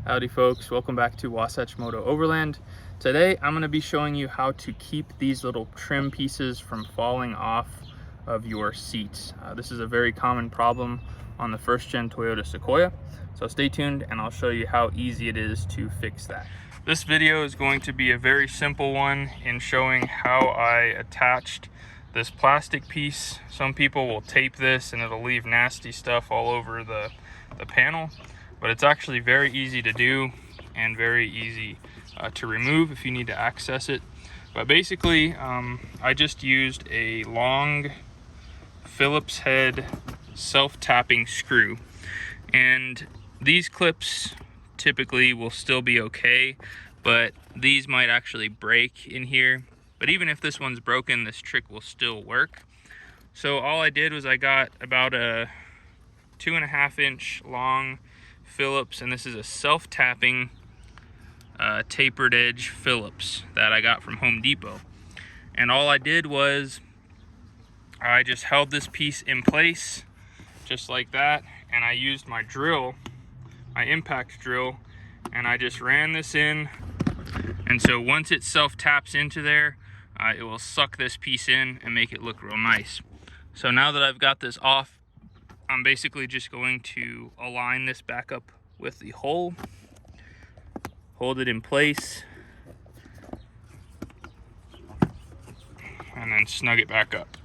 Howdy folks, welcome back to Wasatch Moto Overland. Today I'm going to be showing you how to keep these little trim pieces from falling off of your seats. This is a very common problem on the first gen Toyota Sequoia, so stay tuned and I'll show you how easy it is to fix that. This video is going to be a very simple one in showing how I attached this plastic piece. Some people will tape this and it'll leave nasty stuff all over the panel, but it's actually very easy to do and very easy to remove if you need to access it. But basically I just used a long Phillips head self-tapping screw, and these clips typically will still be okay, but these might actually break in here. But even if this one's broken, this trick will still work. So all I did was I got about a 2.5 inch long Phillips, and this is a self-tapping tapered edge Phillips that I got from Home Depot. And all I did was I just held this piece in place just like that, and I used my drill, my impact drill, and I just ran this in. And so once it self-taps into there, it will suck this piece in and make it look real nice. So now that I've got this off, I'm basically just going to align this back up with the hole, hold it in place, and then snug it back up.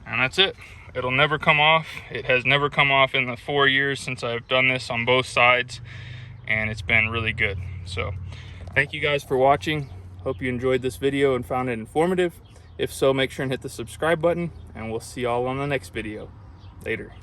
And that's it. It'll never come off. It has never come off in the 4 years since I've done this on both sides, and it's been really good. So thank you guys for watching. Hope you enjoyed this video and found it informative. If so, make sure and hit the subscribe button, and we'll see y'all on the next video. Later.